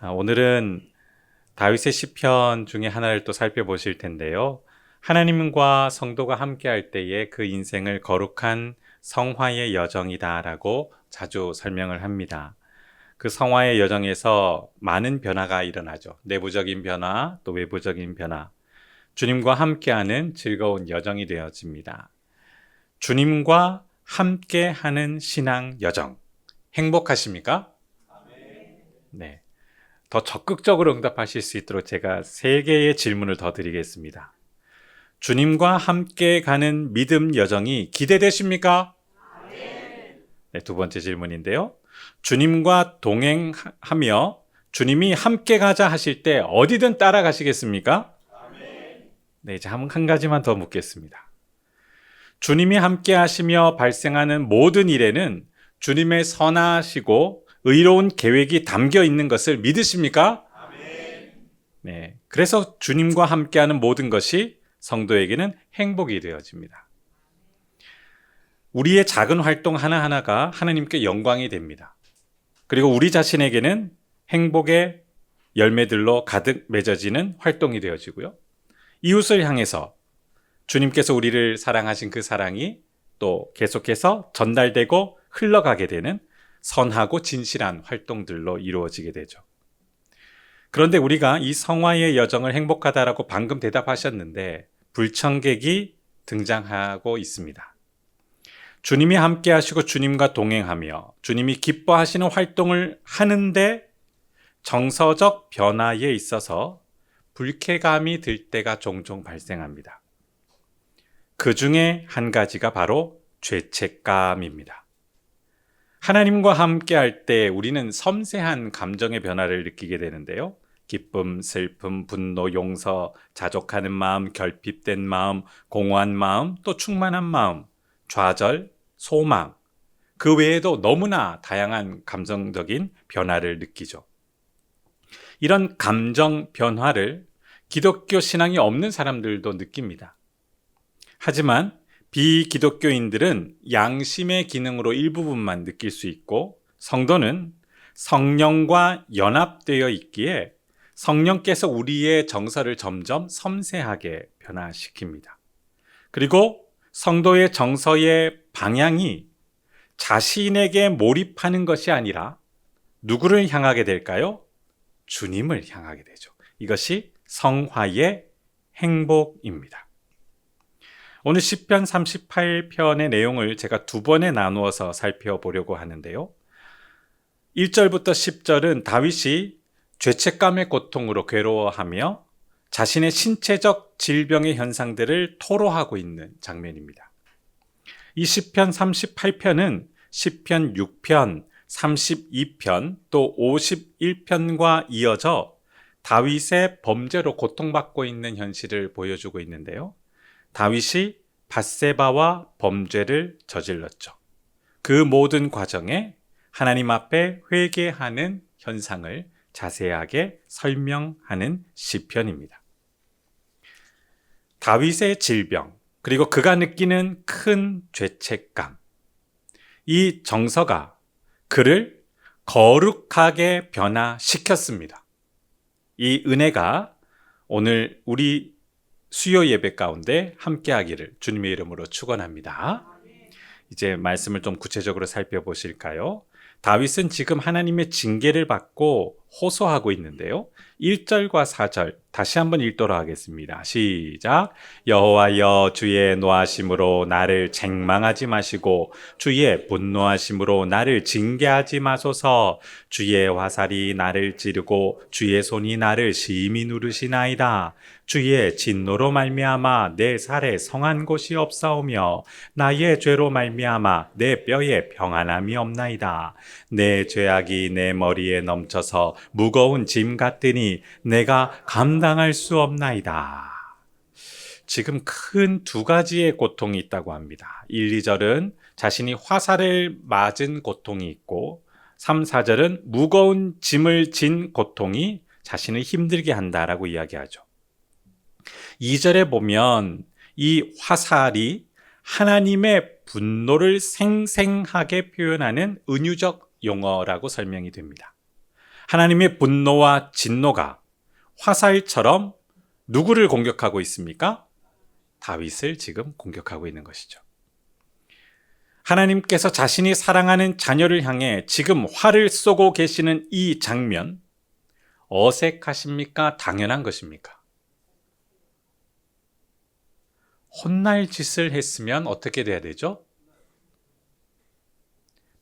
오늘은 다윗의 시편 중에 하나를 또 살펴보실 텐데요. 하나님과 성도가 함께할 때에 그 인생을 거룩한 성화의 여정이다라고 자주 설명을 합니다. 그 성화의 여정에서 많은 변화가 일어나죠. 내부적인 변화, 또 외부적인 변화. 주님과 함께하는 즐거운 여정이 되어집니다. 주님과 함께하는 신앙 여정. 행복하십니까? 네. 더 적극적으로 응답하실 수 있도록 제가 3개의 질문을 더 드리겠습니다. 주님과 함께 가는 믿음 여정이 기대되십니까? 네, 2번째 질문인데요. 주님과 동행하며 주님이 함께 가자 하실 때 어디든 따라가시겠습니까? 네, 이제 한 가지만 더 묻겠습니다. 주님이 함께 하시며 발생하는 모든 일에는 주님의 선하시고 의로운 계획이 담겨 있는 것을 믿으십니까? 네, 그래서 주님과 함께하는 모든 것이 성도에게는 행복이 되어집니다. 우리의 작은 활동 하나하나가 하나님께 영광이 됩니다. 그리고 우리 자신에게는 행복의 열매들로 가득 맺어지는 활동이 되어지고요. 이웃을 향해서 주님께서 우리를 사랑하신 그 사랑이 또 계속해서 전달되고 흘러가게 되는 선하고 진실한 활동들로 이루어지게 되죠. 그런데 우리가 이 성화의 여정을 행복하다라고 방금 대답하셨는데 불청객이 등장하고 있습니다. 주님이 함께 하시고 주님과 동행하며 주님이 기뻐하시는 활동을 하는데 정서적 변화에 있어서 불쾌감이 들 때가 종종 발생합니다. 그 중에 한 가지가 바로 죄책감입니다. 하나님과 함께 할 때 우리는 섬세한 감정의 변화를 느끼게 되는데요. 기쁨, 슬픔, 분노, 용서, 자족하는 마음, 결핍된 마음, 공허한 마음, 또 충만한 마음, 좌절, 소망, 그 외에도 너무나 다양한 감정적인 변화를 느끼죠. 이런 감정 변화를 기독교 신앙이 없는 사람들도 느낍니다. 하지만 비기독교인들은 양심의 기능으로 일부분만 느낄 수 있고 성도는 성령과 연합되어 있기에 성령께서 우리의 정서를 점점 섬세하게 변화시킵니다. 그리고 성도의 정서의 방향이 자신에게 몰입하는 것이 아니라 누구를 향하게 될까요? 주님을 향하게 되죠. 이것이 성화의 행복입니다. 오늘 시편 38편의 내용을 제가 2번에 나누어서 살펴보려고 하는데요. 1절부터 10절은 다윗이 죄책감의 고통으로 괴로워하며 자신의 신체적 질병의 현상들을 토로하고 있는 장면입니다. 이 시편 38편은 시편 6편, 32편, 또 51편과 이어져 다윗의 범죄로 고통받고 있는 현실을 보여주고 있는데요. 다윗이 밧세바와 범죄를 저질렀죠. 그 모든 과정에 하나님 앞에 회개하는 현상을 자세하게 설명하는 시편입니다. 다윗의 질병, 그리고 그가 느끼는 큰 죄책감, 이 정서가 그를 거룩하게 변화시켰습니다. 이 은혜가 오늘 우리 수요 예배 가운데 함께하기를 주님의 이름으로 축원합니다. 이제 말씀을 좀 구체적으로 살펴보실까요? 다윗은 지금 하나님의 징계를 받고 호소하고 있는데요. 1절과 4절 다시 한번 읽도록 하겠습니다. 시작. 여호와여 주의 노하심으로 나를 책망하지 마시고 주의 분노하심으로 나를 징계하지 마소서. 주의 화살이 나를 찌르고 주의 손이 나를 심히 누르시나이다. 주의 진노로 말미암아 내 살에 성한 곳이 없사오며 나의 죄로 말미암아 내 뼈에 평안함이 없나이다. 내 죄악이 내 머리에 넘쳐서 무거운 짐 같으니 내가 감당할 수 없나이다. 지금 큰 2가지의 고통이 있다고 합니다. 1, 2절은 자신이 화살을 맞은 고통이 있고 3, 4절은 무거운 짐을 진 고통이 자신을 힘들게 한다라고 이야기하죠. 2절에 보면 이 화살이 하나님의 분노를 생생하게 표현하는 은유적 용어라고 설명이 됩니다. 하나님의 분노와 진노가 화살처럼 누구를 공격하고 있습니까? 다윗을 지금 공격하고 있는 것이죠. 하나님께서 자신이 사랑하는 자녀를 향해 지금 활을 쏘고 계시는 이 장면, 어색하십니까? 당연한 것입니까? 혼날 짓을 했으면 어떻게 돼야 되죠?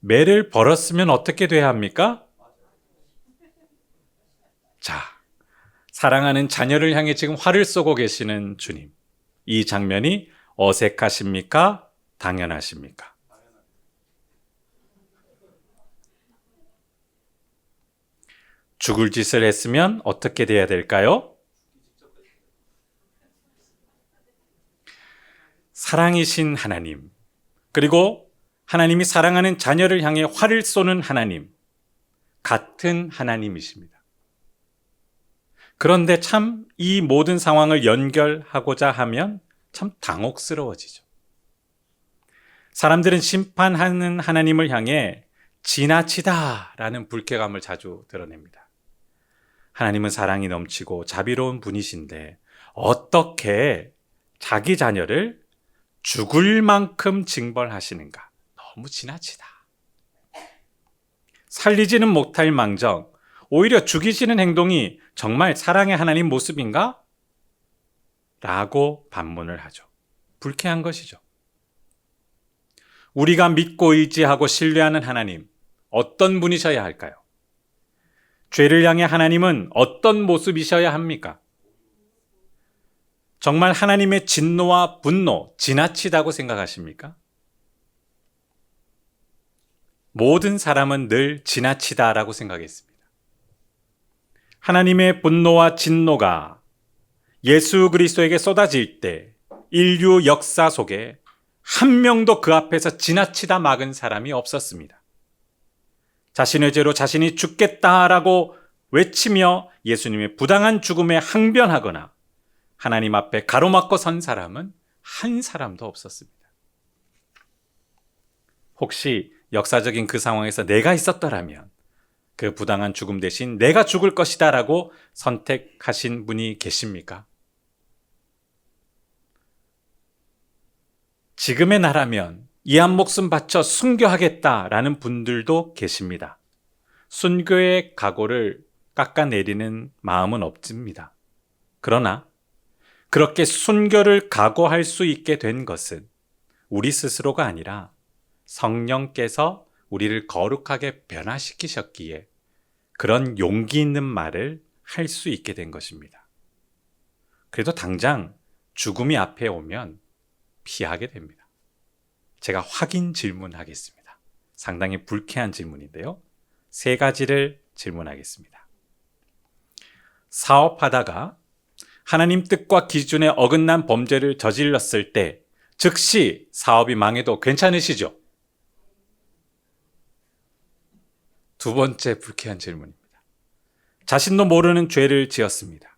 매를 벌었으면 어떻게 돼야 합니까? 자, 사랑하는 자녀를 향해 지금 활을 쏘고 계시는 주님. 이 장면이 어색하십니까? 당연하십니까? 죽을 짓을 했으면 어떻게 돼야 될까요? 사랑이신 하나님, 그리고 하나님이 사랑하는 자녀를 향해 활을 쏘는 하나님, 같은 하나님이십니다. 그런데 참 이 모든 상황을 연결하고자 하면 참 당혹스러워지죠. 사람들은 심판하는 하나님을 향해 지나치다라는 불쾌감을 자주 드러냅니다. 하나님은 사랑이 넘치고 자비로운 분이신데 어떻게 자기 자녀를 죽을 만큼 징벌하시는가? 너무 지나치다. 살리지는 못할 망정, 오히려 죽이시는 행동이 정말 사랑의 하나님 모습인가? 라고 반문을 하죠. 불쾌한 것이죠. 우리가 믿고 의지하고 신뢰하는 하나님, 어떤 분이셔야 할까요? 죄를 향해 하나님은 어떤 모습이셔야 합니까? 정말 하나님의 진노와 분노, 지나치다고 생각하십니까? 모든 사람은 늘 지나치다라고 생각했습니다. 하나님의 분노와 진노가 예수 그리스도에게 쏟아질 때 인류 역사 속에 한 명도 그 앞에서 지나치다 막은 사람이 없었습니다. 자신의 죄로 자신이 죽겠다라고 외치며 예수님의 부당한 죽음에 항변하거나 하나님 앞에 가로막고 선 사람은 한 사람도 없었습니다. 혹시 역사적인 그 상황에서 내가 있었더라면 그 부당한 죽음 대신 내가 죽을 것이다 라고 선택하신 분이 계십니까? 지금의 나라면 이 한 목숨 바쳐 순교하겠다라는 분들도 계십니다. 순교의 각오를 깎아내리는 마음은 없습니다. 그러나 그렇게 순교를 각오할 수 있게 된 것은 우리 스스로가 아니라 성령께서 우리를 거룩하게 변화시키셨기에 그런 용기 있는 말을 할 수 있게 된 것입니다. 그래도 당장 죽음이 앞에 오면 피하게 됩니다. 제가 확인 질문하겠습니다. 상당히 불쾌한 질문인데요. 3가지를 질문하겠습니다. 사업하다가 하나님 뜻과 기준에 어긋난 범죄를 저질렀을 때 즉시 사업이 망해도 괜찮으시죠? 2번째 불쾌한 질문입니다. 자신도 모르는 죄를 지었습니다.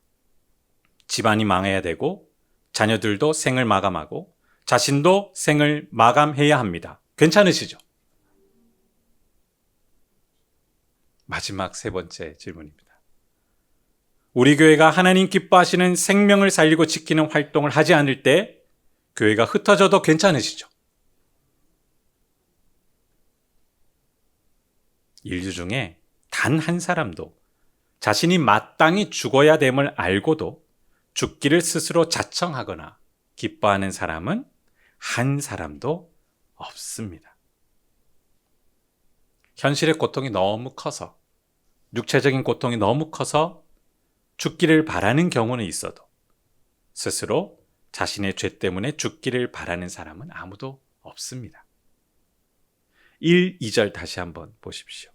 집안이 망해야 되고 자녀들도 생을 마감하고 자신도 생을 마감해야 합니다. 괜찮으시죠? 마지막 3번째 질문입니다. 우리 교회가 하나님 기뻐하시는 생명을 살리고 지키는 활동을 하지 않을 때 교회가 흩어져도 괜찮으시죠? 인류 중에 단 한 사람도 자신이 마땅히 죽어야 됨을 알고도 죽기를 스스로 자청하거나 기뻐하는 사람은 한 사람도 없습니다. 현실의 고통이 너무 커서, 육체적인 고통이 너무 커서 죽기를 바라는 경우는 있어도 스스로 자신의 죄 때문에 죽기를 바라는 사람은 아무도 없습니다. 1, 2절 다시 한번 보십시오.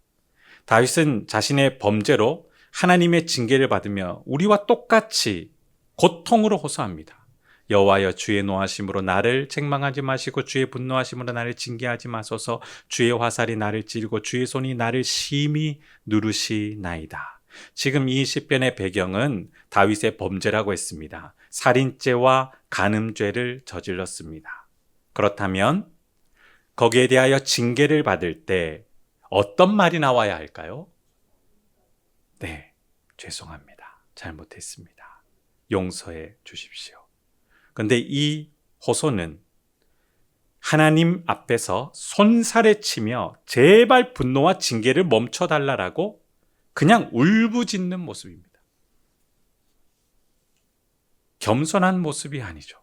다윗은 자신의 범죄로 하나님의 징계를 받으며 우리와 똑같이 고통으로 호소합니다. 여호와여, 주의 노하심으로 나를 책망하지 마시고 주의 분노하심으로 나를 징계하지 마소서. 주의 화살이 나를 찌르고 주의 손이 나를 심히 누르시나이다. 지금 이 시편의 배경은 다윗의 범죄라고 했습니다. 살인죄와 간음죄를 저질렀습니다. 그렇다면 거기에 대하여 징계를 받을 때 어떤 말이 나와야 할까요? 네, 죄송합니다. 잘못했습니다. 용서해 주십시오. 그런데 이 호소는 하나님 앞에서 손살에 치며 제발 분노와 징계를 멈춰달라고 그냥 울부짖는 모습입니다. 겸손한 모습이 아니죠.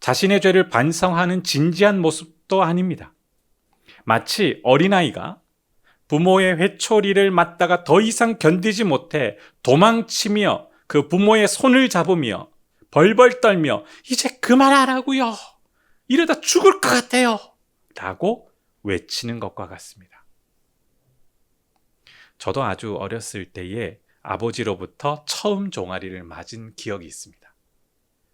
자신의 죄를 반성하는 진지한 모습도 아닙니다. 마치 어린아이가 부모의 회초리를 맞다가 더 이상 견디지 못해 도망치며 그 부모의 손을 잡으며 벌벌 떨며 이제 그만하라고요. 이러다 죽을 것 같아요. 라고 외치는 것과 같습니다. 저도 아주 어렸을 때에 아버지로부터 처음 종아리를 맞은 기억이 있습니다.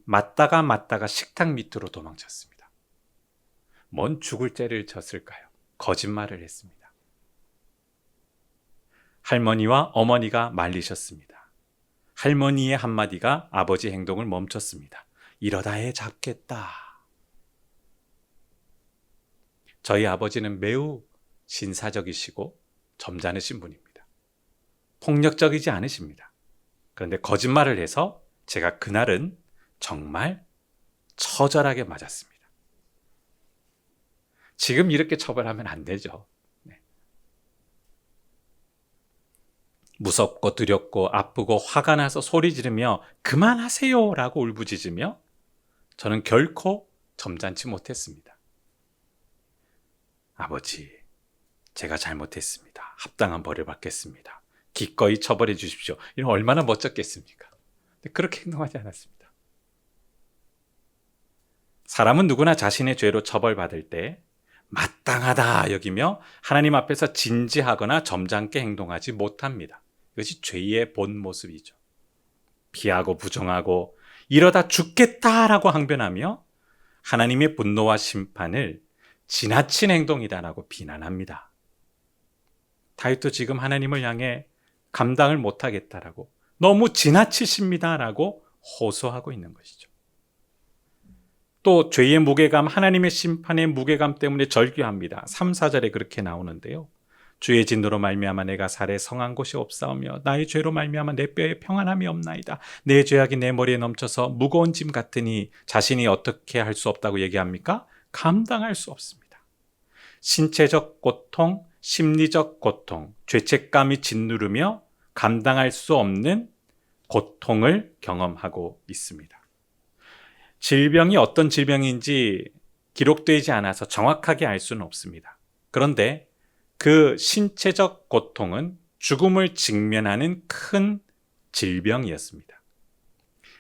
맞다가 식탁 밑으로 도망쳤습니다. 뭔 죽을 죄를 졌을까요? 거짓말을 했습니다. 할머니와 어머니가 말리셨습니다. 할머니의 한마디가 아버지 행동을 멈췄습니다. 이러다 애 잡겠다. 저희 아버지는 매우 신사적이시고 점잖으신 분입니다. 폭력적이지 않으십니다. 그런데 거짓말을 해서 제가 그날은 정말 처절하게 맞았습니다. 지금 이렇게 처벌하면 안 되죠. 네. 무섭고 두렵고 아프고 화가 나서 소리 지르며 그만하세요 라고 울부짖으며 저는 결코 점잖지 못했습니다. 아버지, 제가 잘못했습니다. 합당한 벌을 받겠습니다. 기꺼이 처벌해 주십시오. 이런 얼마나 멋졌겠습니까? 근데 그렇게 행동하지 않았습니다. 사람은 누구나 자신의 죄로 처벌받을 때 마땅하다 여기며 하나님 앞에서 진지하거나 점잖게 행동하지 못합니다. 이것이 죄의 본 모습이죠. 피하고 부정하고 이러다 죽겠다라고 항변하며 하나님의 분노와 심판을 지나친 행동이다라고 비난합니다. 다윗도 지금 하나님을 향해 감당을 못하겠다라고 너무 지나치십니다라고 호소하고 있는 것이죠. 또 죄의 무게감, 하나님의 심판의 무게감 때문에 절규합니다. 3, 4절에 그렇게 나오는데요. 주의 진노로 말미암아 내가 살에 성한 곳이 없사오며 나의 죄로 말미암아 내 뼈에 평안함이 없나이다. 내 죄악이 내 머리에 넘쳐서 무거운 짐 같으니 자신이 어떻게 할 수 없다고 얘기합니까? 감당할 수 없습니다. 신체적 고통, 심리적 고통, 죄책감이 짓누르며 감당할 수 없는 고통을 경험하고 있습니다. 질병이 어떤 질병인지 기록되지 않아서 정확하게 알 수는 없습니다. 그런데 그 신체적 고통은 죽음을 직면하는 큰 질병이었습니다.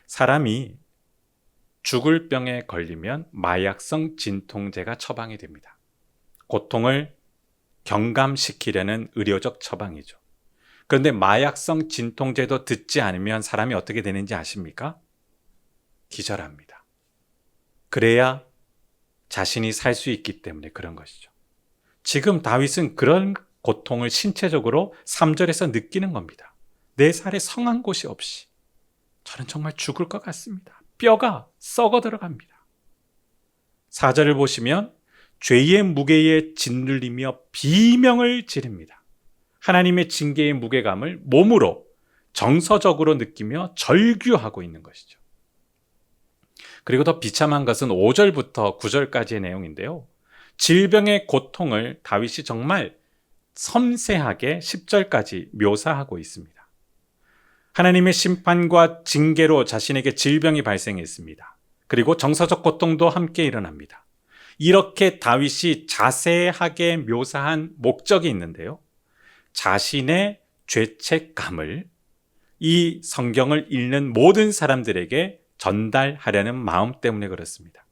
사람이 죽을 병에 걸리면 마약성 진통제가 처방이 됩니다. 고통을 경감시키려는 의료적 처방이죠. 그런데 마약성 진통제도 듣지 않으면 사람이 어떻게 되는지 아십니까? 기절합니다. 그래야 자신이 살 수 있기 때문에 그런 것이죠. 지금 다윗은 그런 고통을 신체적으로 3절에서 느끼는 겁니다. 내 살에 성한 곳이 없이 저는 정말 죽을 것 같습니다. 뼈가 썩어 들어갑니다. 4절을 보시면 죄의 무게에 짓눌리며 비명을 지릅니다. 하나님의 징계의 무게감을 몸으로 정서적으로 느끼며 절규하고 있는 것이죠. 그리고 더 비참한 것은 5절부터 9절까지의 내용인데요. 질병의 고통을 다윗이 정말 섬세하게 10절까지 묘사하고 있습니다. 하나님의 심판과 징계로 자신에게 질병이 발생했습니다. 그리고 정서적 고통도 함께 일어납니다. 이렇게 다윗이 자세하게 묘사한 목적이 있는데요. 자신의 죄책감을 이 성경을 읽는 모든 사람들에게 전달하려는 마음 때문에 그렇습니다.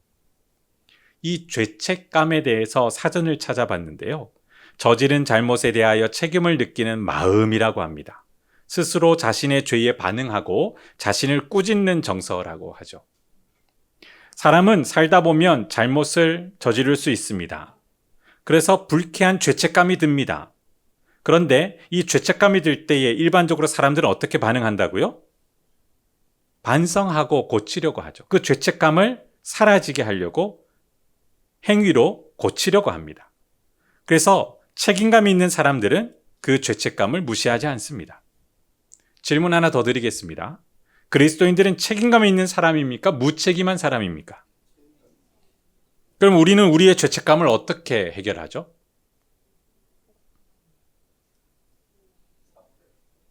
이 죄책감에 대해서 사전을 찾아봤는데요. 저지른 잘못에 대하여 책임을 느끼는 마음이라고 합니다. 스스로 자신의 죄에 반응하고 자신을 꾸짖는 정서라고 하죠. 사람은 살다 보면 잘못을 저지를 수 있습니다. 그래서 불쾌한 죄책감이 듭니다. 그런데 이 죄책감이 들 때에 일반적으로 사람들은 어떻게 반응한다고요? 반성하고 고치려고 하죠. 그 죄책감을 사라지게 하려고 행위로 고치려고 합니다. 그래서 책임감이 있는 사람들은 그 죄책감을 무시하지 않습니다. 질문 하나 더 드리겠습니다. 그리스도인들은 책임감 있는 사람입니까? 무책임한 사람입니까? 그럼 우리는 우리의 죄책감을 어떻게 해결하죠?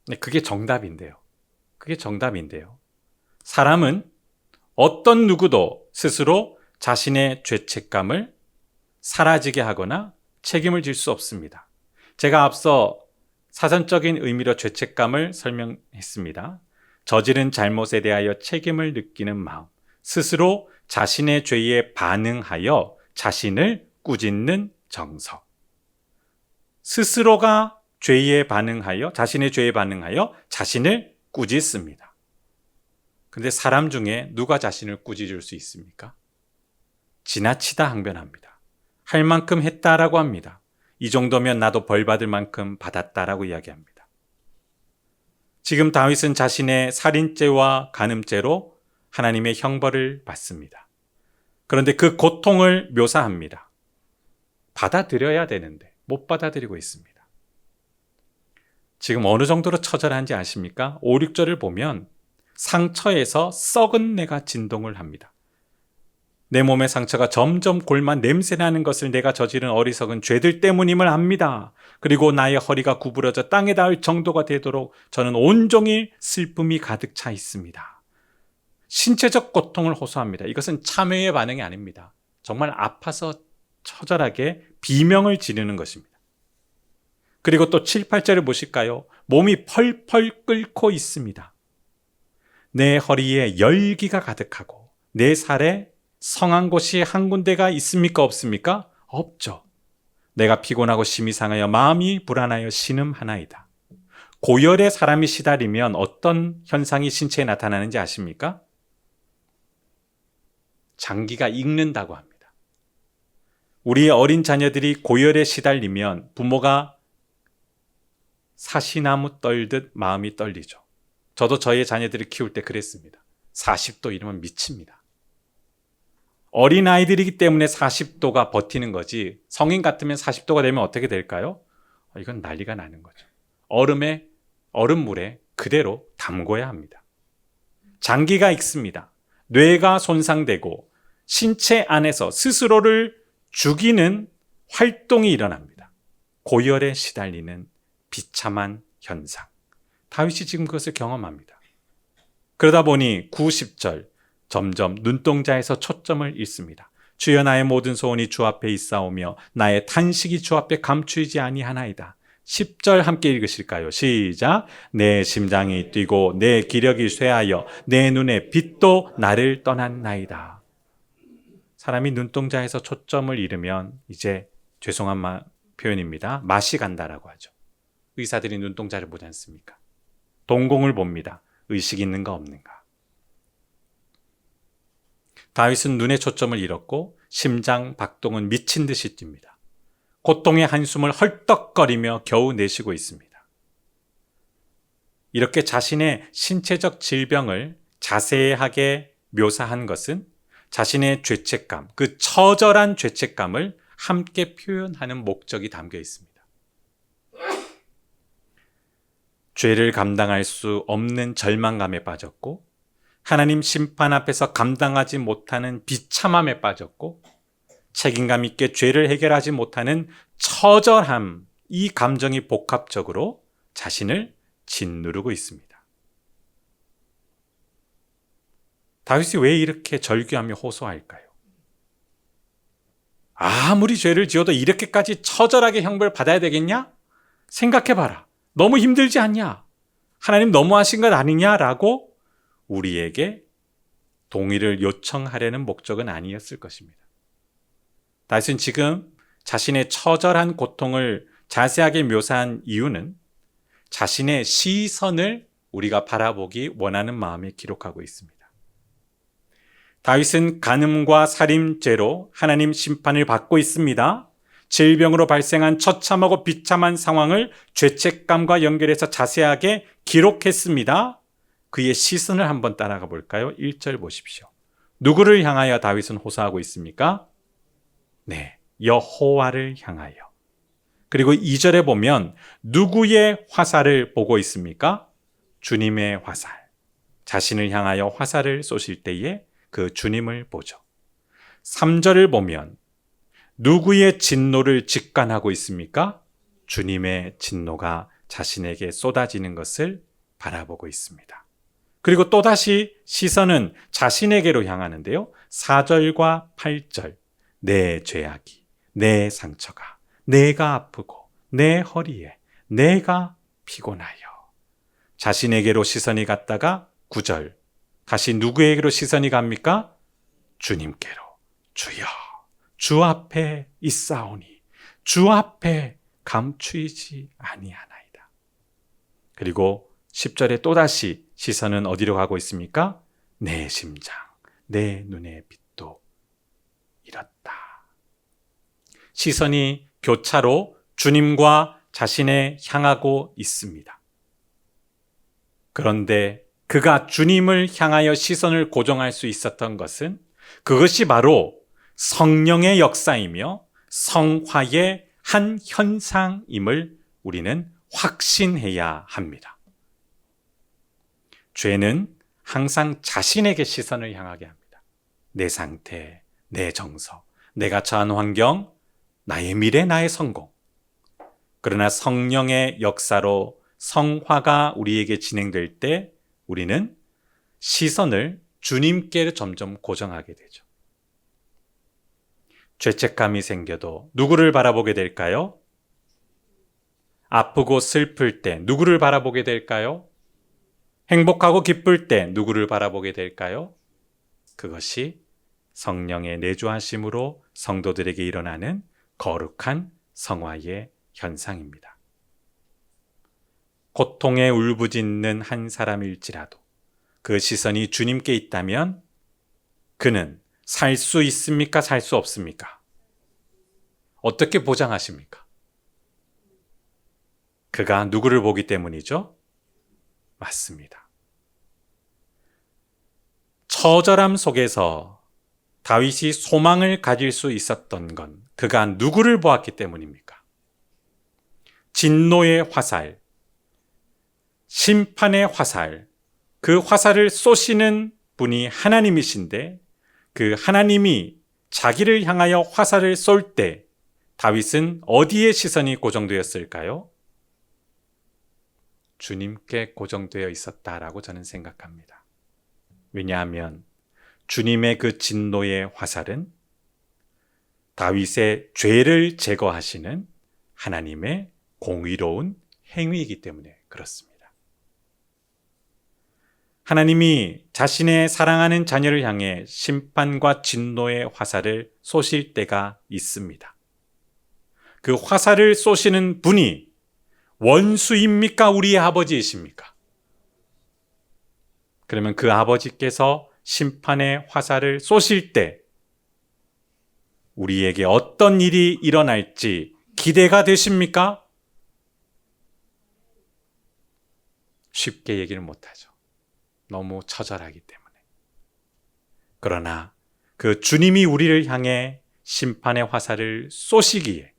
네, 그게 정답인데요. 그게 정답인데요. 사람은 어떤 누구도 스스로 자신의 죄책감을 사라지게 하거나 책임을 질 수 없습니다. 제가 앞서 사전적인 의미로 죄책감을 설명했습니다. 저지른 잘못에 대하여 책임을 느끼는 마음, 스스로 자신의 죄에 반응하여 자신을 꾸짖는 정서. 스스로가 자신의 죄에 반응하여 자신을 꾸짖습니다. 근데 사람 중에 누가 자신을 꾸짖을 수 있습니까? 지나치다 항변합니다. 할 만큼 했다라고 합니다. 이 정도면 나도 벌 받을 만큼 받았다라고 이야기합니다. 지금 다윗은 자신의 살인죄와 간음죄로 하나님의 형벌을 받습니다. 그런데 그 고통을 묘사합니다. 받아들여야 되는데 못 받아들이고 있습니다. 지금 어느 정도로 처절한지 아십니까? 5, 6절을 보면 상처에서 썩은 내가 진동을 합니다. 내 몸의 상처가 점점 골만 냄새나는 것을 내가 저지른 어리석은 죄들 때문임을 압니다. 그리고 나의 허리가 구부러져 땅에 닿을 정도가 되도록 저는 온종일 슬픔이 가득 차 있습니다. 신체적 고통을 호소합니다. 이것은 참회의 반응이 아닙니다. 정말 아파서 처절하게 비명을 지르는 것입니다. 그리고 또 7, 8절을 보실까요? 몸이 펄펄 끓고 있습니다. 내 허리에 열기가 가득하고 내 살에 성한 곳이 한 군데가 있습니까? 없습니까? 없죠. 내가 피곤하고 심히 상하여 마음이 불안하여 신음하나이다. 고열에 사람이 시달리면 어떤 현상이 신체에 나타나는지 아십니까? 장기가 익는다고 합니다. 우리 어린 자녀들이 고열에 시달리면 부모가 사시나무 떨듯 마음이 떨리죠. 저도 저희 자녀들을 키울 때 그랬습니다. 40도 이러면 미칩니다. 어린아이들이기 때문에 40도가 버티는 거지 성인 같으면 40도가 되면 어떻게 될까요? 이건 난리가 나는 거죠. 얼음물에 그대로 담궈야 합니다. 장기가 익습니다. 뇌가 손상되고 신체 안에서 스스로를 죽이는 활동이 일어납니다. 고열에 시달리는 비참한 현상. 다윗이 지금 그것을 경험합니다. 그러다 보니 9, 10절 점점 눈동자에서 초점을 잃습니다. 주여 나의 모든 소원이 주 앞에 있사오며 나의 탄식이 주 앞에 감추이지 아니하나이다. 10절 함께 읽으실까요? 시작. 내 심장이 뛰고 내 기력이 쇠하여 내 눈에 빛도 나를 떠났나이다. 사람이 눈동자에서 초점을 잃으면 이제 죄송한 표현입니다. 맛이 간다라고 하죠. 의사들이 눈동자를 보지 않습니까? 동공을 봅니다. 의식 있는가 없는가. 다윗은 눈의 초점을 잃었고 심장 박동은 미친 듯이 뜁니다. 고통의 한숨을 헐떡거리며 겨우 내쉬고 있습니다. 이렇게 자신의 신체적 질병을 자세하게 묘사한 것은 자신의 죄책감, 그 처절한 죄책감을 함께 표현하는 목적이 담겨 있습니다. 죄를 감당할 수 없는 절망감에 빠졌고 하나님 심판 앞에서 감당하지 못하는 비참함에 빠졌고 책임감 있게 죄를 해결하지 못하는 처절함, 이 감정이 복합적으로 자신을 짓누르고 있습니다. 다윗이 왜 이렇게 절규하며 호소할까요? 아무리 죄를 지어도 이렇게까지 처절하게 형벌 받아야 되겠냐? 생각해봐라. 너무 힘들지 않냐? 하나님 너무하신 것 아니냐라고 우리에게 동의를 요청하려는 목적은 아니었을 것입니다. 다윗은 지금 자신의 처절한 고통을 자세하게 묘사한 이유는 자신의 시선을 우리가 바라보기 원하는 마음에 기록하고 있습니다. 다윗은 간음과 살인죄로 하나님 심판을 받고 있습니다. 질병으로 발생한 처참하고 비참한 상황을 죄책감과 연결해서 자세하게 기록했습니다. 그의 시선을 한번 따라가 볼까요? 1절 보십시오. 누구를 향하여 다윗은 호소하고 있습니까? 네, 여호와를 향하여. 그리고 2절에 보면 누구의 화살을 보고 있습니까? 주님의 화살, 자신을 향하여 화살을 쏘실 때에 그 주님을 보죠. 3절을 보면 누구의 진노를 직관하고 있습니까? 주님의 진노가 자신에게 쏟아지는 것을 바라보고 있습니다. 그리고 또다시 시선은 자신에게로 향하는데요. 4절과 8절, 내 죄악이, 내 상처가, 내가 아프고 내 허리에 내가 피곤하여. 자신에게로 시선이 갔다가 9절, 다시 누구에게로 시선이 갑니까? 주님께로. 주여, 주 앞에 있사오니 주 앞에 감추이지 아니하나이다. 그리고 10절에 또다시 시선은 어디로 가고 있습니까? 내 심장, 내 눈의 빛도 잃었다. 시선이 교차로 주님과 자신에 향하고 있습니다. 그런데 그가 주님을 향하여 시선을 고정할 수 있었던 것은 그것이 바로 성령의 역사이며 성화의 한 현상임을 우리는 확신해야 합니다. 죄는 항상 자신에게 시선을 향하게 합니다. 내 상태, 내 정서, 내가 처한 환경, 나의 미래, 나의 성공. 그러나 성령의 역사로 성화가 우리에게 진행될 때 우리는 시선을 주님께 점점 고정하게 되죠. 죄책감이 생겨도 누구를 바라보게 될까요? 아프고 슬플 때 누구를 바라보게 될까요? 행복하고 기쁠 때 누구를 바라보게 될까요? 그것이 성령의 내주하심으로 성도들에게 일어나는 거룩한 성화의 현상입니다. 고통에 울부짖는 한 사람일지라도 그 시선이 주님께 있다면 그는 살 수 있습니까? 살 수 없습니까? 어떻게 보장하십니까? 그가 누구를 보기 때문이죠? 맞습니다. 처절함 속에서 다윗이 소망을 가질 수 있었던 건 그가 누구를 보았기 때문입니까? 진노의 화살, 심판의 화살, 그 화살을 쏘시는 분이 하나님이신데 그 하나님이 자기를 향하여 화살을 쏠 때 다윗은 어디에 시선이 고정되었을까요? 주님께 고정되어 있었다라고 저는 생각합니다. 왜냐하면 주님의 그 진노의 화살은 다윗의 죄를 제거하시는 하나님의 공의로운 행위이기 때문에 그렇습니다. 하나님이 자신의 사랑하는 자녀를 향해 심판과 진노의 화살을 쏘실 때가 있습니다. 그 화살을 쏘시는 분이 원수입니까? 우리의 아버지이십니까? 그러면 그 아버지께서 심판의 화살을 쏘실 때 우리에게 어떤 일이 일어날지 기대가 되십니까? 쉽게 얘기를 못하죠. 너무 처절하기 때문에. 그러나 그 주님이 우리를 향해 심판의 화살을 쏘시기에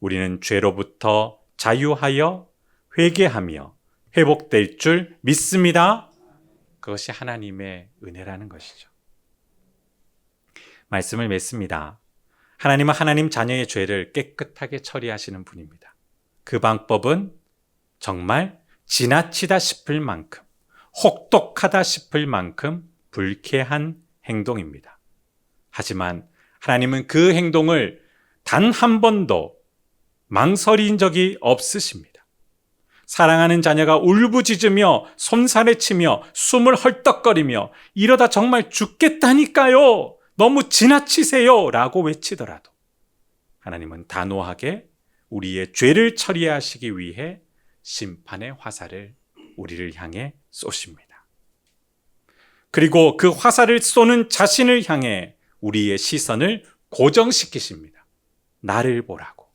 우리는 죄로부터 자유하여 회개하며 회복될 줄 믿습니다. 그것이 하나님의 은혜라는 것이죠. 말씀을 맺습니다. 하나님은 하나님 자녀의 죄를 깨끗하게 처리하시는 분입니다. 그 방법은 정말 지나치다 싶을 만큼, 혹독하다 싶을 만큼 불쾌한 행동입니다. 하지만 하나님은 그 행동을 단 한 번도 망설인 적이 없으십니다. 사랑하는 자녀가 울부짖으며 손사래치며 숨을 헐떡거리며 이러다 정말 죽겠다니까요. 너무 지나치세요. 라고 외치더라도 하나님은 단호하게 우리의 죄를 처리하시기 위해 심판의 화살을 우리를 향해 쏘십니다. 그리고 그 화살을 쏘는 자신을 향해 우리의 시선을 고정시키십니다. 나를 보라고.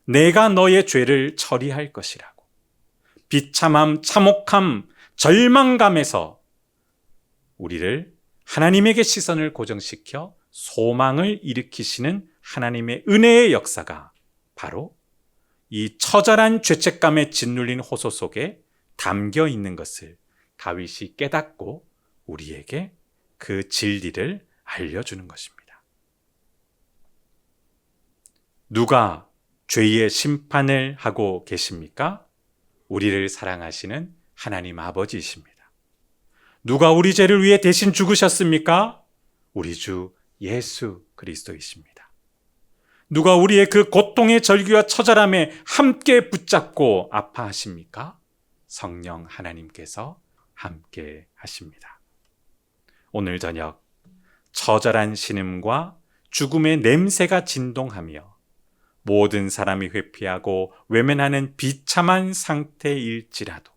내가 너의 죄를 처리할 것이라고. 비참함, 참혹함, 절망감에서 우리를 하나님에게 시선을 고정시켜 소망을 일으키시는 하나님의 은혜의 역사가 바로 이 처절한 죄책감에 짓눌린 호소 속에 담겨 있는 것을 다윗이 깨닫고 우리에게 그 진리를 알려주는 것입니다. 누가 죄의 심판을 하고 계십니까? 우리를 사랑하시는 하나님 아버지이십니다. 누가 우리 죄를 위해 대신 죽으셨습니까? 우리 주 예수 그리스도이십니다. 누가 우리의 그 고통의 절규와 처절함에 함께 붙잡고 아파하십니까? 성령 하나님께서 함께 하십니다. 오늘 저녁 처절한 신음과 죽음의 냄새가 진동하며 모든 사람이 회피하고 외면하는 비참한 상태일지라도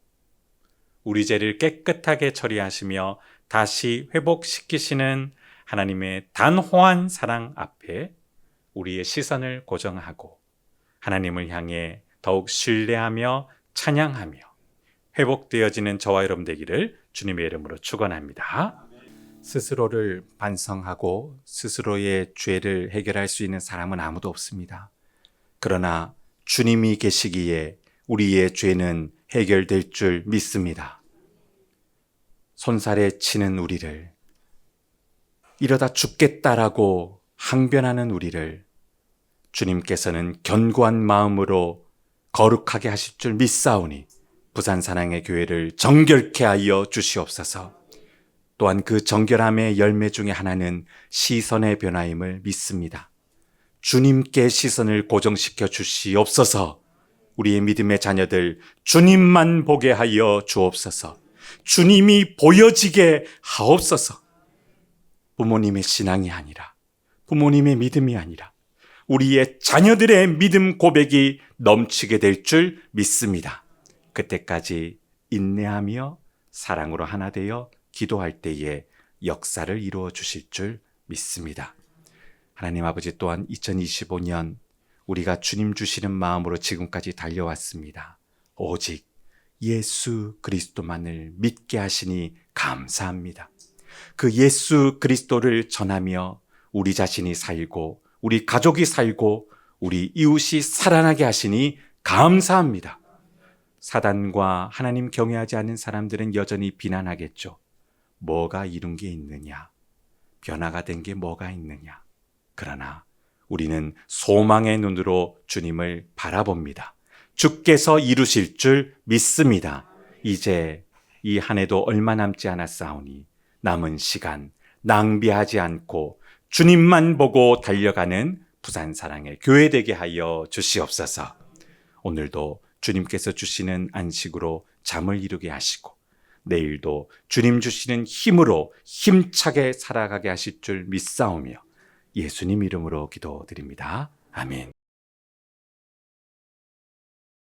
우리 죄를 깨끗하게 처리하시며 다시 회복시키시는 하나님의 단호한 사랑 앞에 우리의 시선을 고정하고 하나님을 향해 더욱 신뢰하며 찬양하며 회복되어지는 저와 여러분 되기를 주님의 이름으로 축원합니다. 스스로를 반성하고 스스로의 죄를 해결할 수 있는 사람은 아무도 없습니다. 그러나 주님이 계시기에 우리의 죄는 해결될 줄 믿습니다. 손살에 치는 우리를, 이러다 죽겠다라고 항변하는 우리를 주님께서는 견고한 마음으로 거룩하게 하실 줄 믿사오니 부산사랑의 교회를 정결케 하여 주시옵소서. 또한 그 정결함의 열매 중에 하나는 시선의 변화임을 믿습니다. 주님께 시선을 고정시켜 주시옵소서. 우리의 믿음의 자녀들 주님만 보게 하여 주옵소서. 주님이 보여지게 하옵소서. 부모님의 신앙이 아니라, 부모님의 믿음이 아니라 우리의 자녀들의 믿음 고백이 넘치게 될 줄 믿습니다. 그때까지 인내하며 사랑으로 하나 되어 기도할 때에 역사를 이루어 주실 줄 믿습니다. 하나님 아버지, 또한 2025년 우리가 주님 주시는 마음으로 지금까지 달려왔습니다. 오직 예수 그리스도만을 믿게 하시니 감사합니다. 그 예수 그리스도를 전하며 우리 자신이 살고 우리 가족이 살고 우리 이웃이 살아나게 하시니 감사합니다. 사단과 하나님 경외하지 않는 사람들은 여전히 비난하겠죠. 뭐가 이룬 게 있느냐? 변화가 된 게 뭐가 있느냐? 그러나 우리는 소망의 눈으로 주님을 바라봅니다. 주께서 이루실 줄 믿습니다. 이제 이 한 해도 얼마 남지 않았사오니 남은 시간 낭비하지 않고 주님만 보고 달려가는 부산사랑의 교회 되게 하여 주시옵소서. 오늘도 주님께서 주시는 안식으로 잠을 이루게 하시고 내일도 주님 주시는 힘으로 힘차게 살아가게 하실 줄 믿사오며 예수님 이름으로 기도드립니다. 아멘.